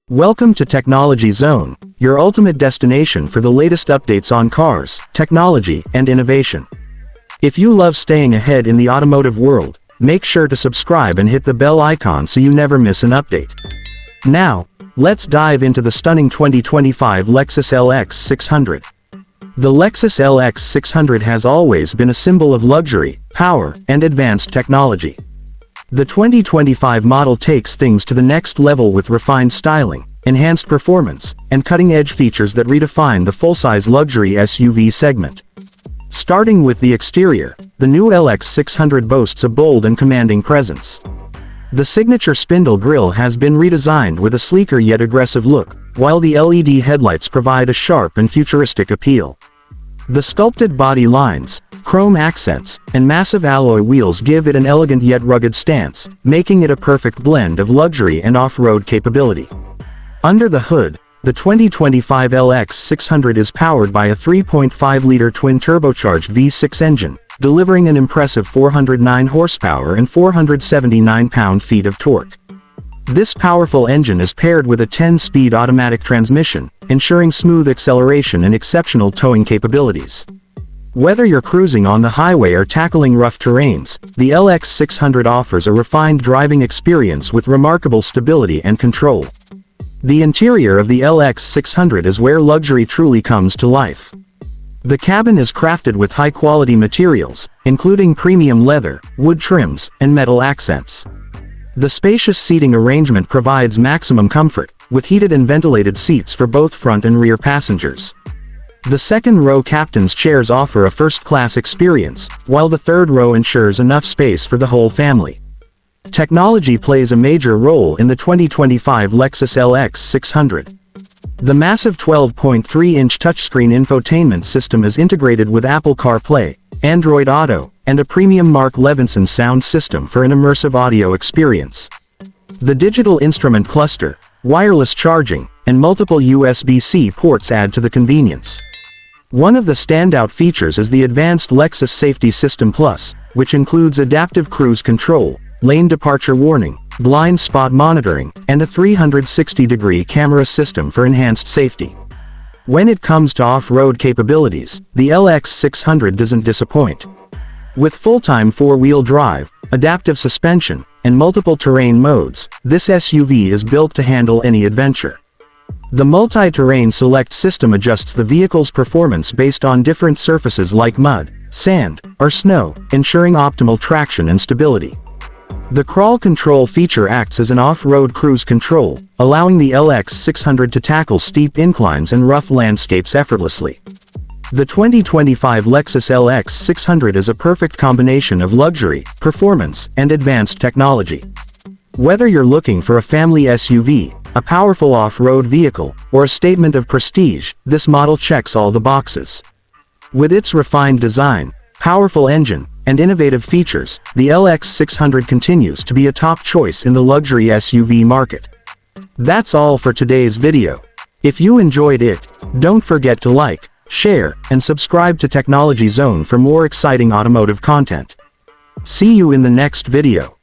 Welcome to Technology Zone, your ultimate destination for the latest updates on cars, technology, and innovation. If you love staying ahead in the automotive world, make sure to subscribe and hit the bell icon so you never miss an update. Now, let's dive into the stunning 2025 Lexus LX600. The Lexus LX600 has always been a symbol of luxury, power, and advanced technology. The 2025 model takes things to the next level with refined styling, enhanced performance, and cutting-edge features that redefine the full-size luxury SUV segment. Starting with the exterior, the new LX600 boasts a bold and commanding presence. The signature spindle grille has been redesigned with a sleeker yet aggressive look, while the LED headlights provide a sharp and futuristic appeal. The sculpted body lines, chrome accents, and massive alloy wheels give it an elegant yet rugged stance, making it a perfect blend of luxury and off-road capability. Under the hood, the 2025 LX600 is powered by a 3.5-liter twin-turbocharged V6 engine, delivering an impressive 409 horsepower and 479 pound-feet of torque. This powerful engine is paired with a 10-speed automatic transmission, ensuring smooth acceleration and exceptional towing capabilities. Whether you're cruising on the highway or tackling rough terrains, the LX600 offers a refined driving experience with remarkable stability and control. The interior of the LX600 is where luxury truly comes to life. The cabin is crafted with high-quality materials, including premium leather, wood trims, and metal accents. The spacious seating arrangement provides maximum comfort, with heated and ventilated seats for both front and rear passengers. The second-row captain's chairs offer a first-class experience, while the third row ensures enough space for the whole family. Technology plays a major role in the 2025 Lexus LX600. The massive 12.3-inch touchscreen infotainment system is integrated with Apple CarPlay, Android Auto, and a premium Mark Levinson sound system for an immersive audio experience. The digital instrument cluster, wireless charging, and multiple USB-C ports add to the convenience. One of the standout features is the advanced Lexus Safety System Plus, which includes adaptive cruise control, lane departure warning, blind spot monitoring, and a 360-degree camera system for enhanced safety. When it comes to off-road capabilities, the LX600 doesn't disappoint. With full-time four-wheel drive, adaptive suspension, and multiple terrain modes, this SUV is built to handle any adventure. The multi-terrain select system adjusts the vehicle's performance based on different surfaces like mud, sand, or snow, ensuring optimal traction and stability. The crawl control feature acts as an off-road cruise control, allowing the LX600 to tackle steep inclines and rough landscapes effortlessly. The 2025 Lexus LX600 is a perfect combination of luxury, performance, and advanced technology. Whether you're looking for a family SUV, a powerful off-road vehicle, or a statement of prestige, this model checks all the boxes. With its refined design, powerful engine, and innovative features, the LX600 continues to be a top choice in the luxury SUV market. That's all for today's video. If you enjoyed it, don't forget to like, share, and subscribe to Technology Zone for more exciting automotive content. See you in the next video.